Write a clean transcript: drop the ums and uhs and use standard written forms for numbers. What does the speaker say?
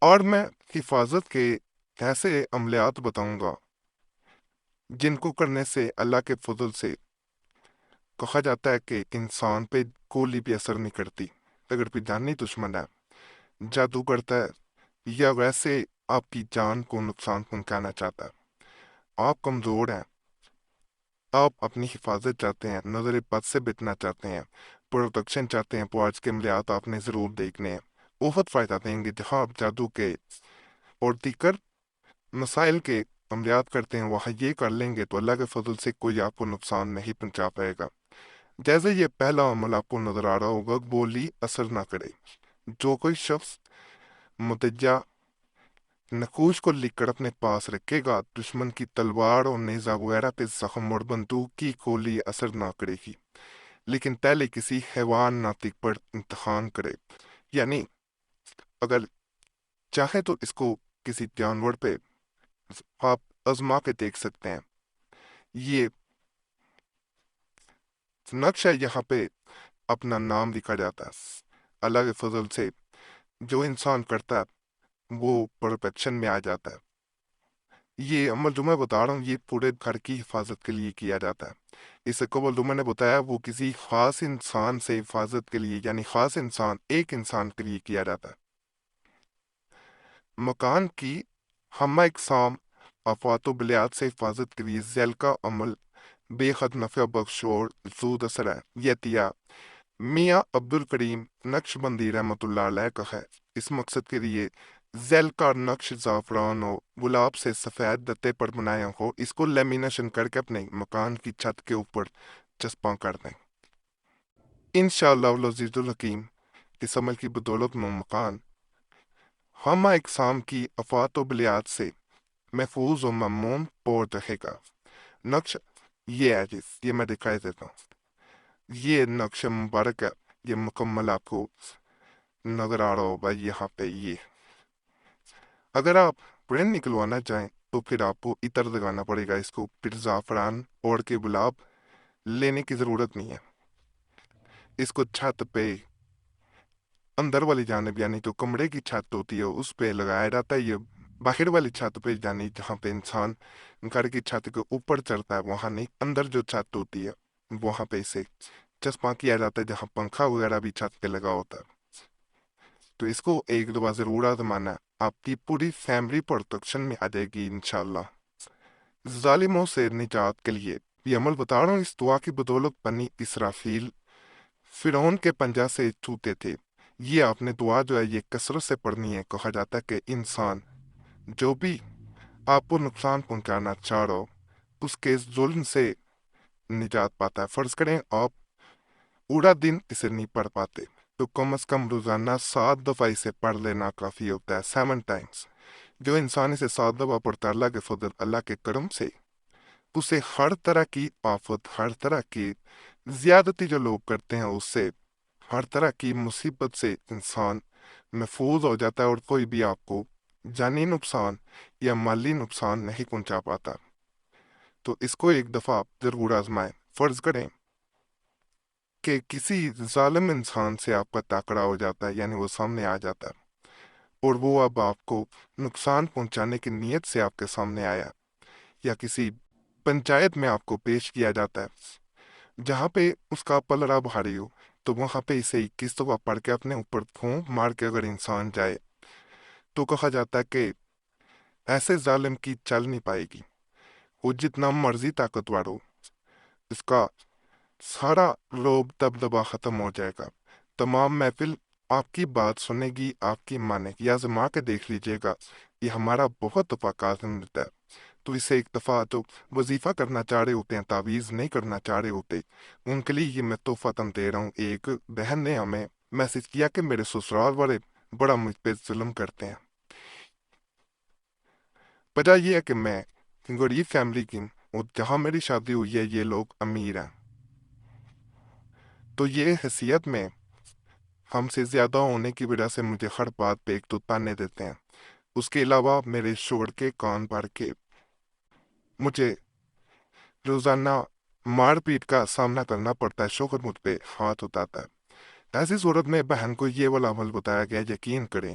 اور میں حفاظت کے ایسے عملیات بتاؤں گا جن کو کرنے سے اللہ کے فضل سے کہا جاتا ہے کہ انسان پہ گولی بھی اثر نہیں کرتی اگر کوئی جانی دشمن ہے، جادو کرتا ہے یا ویسے آپ کی جان کو نقصان پہنچانا چاہتا ہے، آپ کمزور ہیں، آپ اپنی حفاظت چاہتے ہیں، نظر بد سے بچنا چاہتے ہیں، پروٹیکشن چاہتے ہیں، تو آج کے عملیات آپ نے ضرور دیکھنے ہیں، بہت فائدہ دیں گے۔ جہاں آپ جادو کے اور دیگر مسائل کے عملیات کرتے ہیں وہاں یہ کر لیں گے تو اللہ کے فضل سے کوئی آپ کو نقصان نہیں پہنچا پائے گا۔ جیسے یہ پہلا عمل آپ کو نظر آ رہا ہوگا، گولی اثر نہ کرے۔ جو کوئی شخص متجہ نقوش کو لکھ کر اپنے پاس رکھے گا، دشمن کی تلوار اور نیزہ وغیرہ پہ زخم اور بندوق کی گولی اثر نہ کرے گی، لیکن پہلے کسی حیوان ناطق پر امتحان کرے، یعنی اگر چاہے تو اس کو کسی جانور پہ آپ آزما کے دیکھ سکتے ہیں۔ یہ نقش ہے، یہاں پہ اپنا نام لکھا جاتا ہے۔ اللہ کے فضل سے جو انسان کرتا ہے وہ پرفیکشن میں آ جاتا ہے۔ یہ عمل جو میں بتا رہا ہوں یہ پورے گھر کی حفاظت کے لیے کیا جاتا ہے۔ اس سے قبل جو میں نے بتایا وہ کسی خاص انسان سے حفاظت کے لیے، یعنی خاص انسان، ایک انسان کے لیے کیا جاتا ہے۔ مکان کی ہمہ اقسام آفات و بلیات سے حفاظت کے لیے ذیل کا عمل بے حد نفع بخش اور زود اثر ہے۔ یہ عطیہ میاں عبد الکریم نقش بندی رحمۃ اللہ علیہ کا ہے۔ اس مقصد کے لیے ذیل کا نقش زعفران و گلاب سے سفید دتے پر بنایا ہو، اس کو لیمینیشن کر کے اپنے مکان کی چھت کے اوپر چسپاں کر دیں۔ انشاءاللہ العزیز الحکیم اس عمل کی بدولت میں مکان ہمہ اقسام کی آفات و بلیات سے محفوظ و ممنون پور رہے گا۔ نقش یہ ہے یہ میں دکھائی دیتا ہوں۔ یہ نقش مبارک ہے، یہ مکمل آپ کو نظر آ رہا ہوگا یہاں پہ۔ یہ اگر آپ پرنٹ نکلوانا چاہیں تو پھر آپ کو عطر لگانا پڑے گا اس کو، پھر زعفران اوڑ کے گلاب لینے کی ضرورت نہیں ہے۔ اس کو چھت پہ اندر والی جانب، یعنی جو کمرے کی چھت ہوتی ہے اس پہ لگایا جاتا ہے۔ یہ باہر والی چھت پہ، یعنی جہاں پہ انسان گھر کی چھت کے اوپر چڑھتا ہے وہاں نہیں، اندر جو چھت ہوتی ہے وہاں پہ اسے چسپاں کیا جاتا ہے، جہاں پنکھا وغیرہ بھی چھت پہ لگا ہوتا ہے۔ تو اس کو ایک دفعہ ضرور آزمانا ہے، آپ کی پوری فیملی پروٹیکشن میں آ جائے گی انشاءاللہ۔ ظالموں سے نجات کے لیے یہ عمل بتا رہا ہوں، اس دعا کی بدولت بنی اسرافیل فرعون کے پنجہ سے چھوتے تھے۔ یہ آپ نے دعا جو ہے یہ کثرت سے پڑھنی ہے۔ کہا جاتا ہے کہ انسان جو بھی آپ کو نقصان پہنچانا چاہ رہا ہو اس کے ظلم سے نجات پاتا ہے۔ فرض کریں آپ پورا دن اسے نہیں پڑھ پاتے تو کم از کم روزانہ 7 دفعہ اسے پڑھ لینا کافی ہوتا ہے، 7 ٹائمز۔ جو انسان اسے 7 دفعہ پڑھتا ہے اللہ کے فضل، اللہ کے کرم سے اسے ہر طرح کی آفت، ہر طرح کی زیادتی جو لوگ کرتے ہیں اس سے، ہر طرح کی مصیبت سے انسان محفوظ ہو جاتا ہے اور کوئی بھی آپ کو جانی نقصان یا مالی نقصان نہیں پہنچا پاتا۔ تو اس کو ایک دفعہ ضرور آزمائیں۔ فرض کریں کہ کسی ظالم انسان سے آپ کا ٹاکرا ہو جاتا ہے، یعنی وہ سامنے آ جاتا ہے اور وہ اب آپ کو نقصان پہنچانے کی نیت سے آپ کے سامنے آیا، یا کسی پنچایت میں آپ کو پیش کیا جاتا ہے جہاں پہ اس کا پلڑا بھاری ہو، تو وہاں پہ اسے 21 دفعہ پڑھ کے اپنے اوپر پھونک مار کے اگر انسان جائے تو کہا جاتا ہے کہ ایسے ظالم کی چل نہیں پائے گی، وہ جتنا مرضی طاقتور ہو، اس کا سارا روب دبدبا ختم ہو جائے گا۔ تمام محفل آپ کی بات سنے گی، آپ کی مانے گی۔ آزما کے دیکھ لیجئے گا، یہ ہمارا بہت دفعہ کازم رہتا ہے۔ تو اسے ایک دفعہ تو وظیفہ کرنا چاہ رہے ہوتے ہیں، تعویذ نہیں کرنا چاہ رہے ہوتے، ان کے لیے یہ میں تحفہ تم دے رہا ہوں۔ ایک بہن نے ہمیں میسج کیا کہ میرے سسرال والے بڑا مجھ پہ ظلم کرتے ہیں۔ وجہ یہ ہے کہ میں غریب فیملی کی ہوں اور جہاں میری شادی ہوئی ہے یہ لوگ امیر ہیں، تو یہ حیثیت میں ہم سے زیادہ ہونے کی وجہ سے مجھے ہر بات پہ ایک تو تانے دیتے ہیں۔ اس کے علاوہ میرے شوہر کے کان بھر کے مجھے روزانہ مار پیٹ کا سامنا کرنا پڑتا ہے، شوہر مجھ پہ ہاتھ اٹھاتا ہے۔ ایسی صورت میں بہن کو یہ والا عمل بتایا گیا، یقین کریں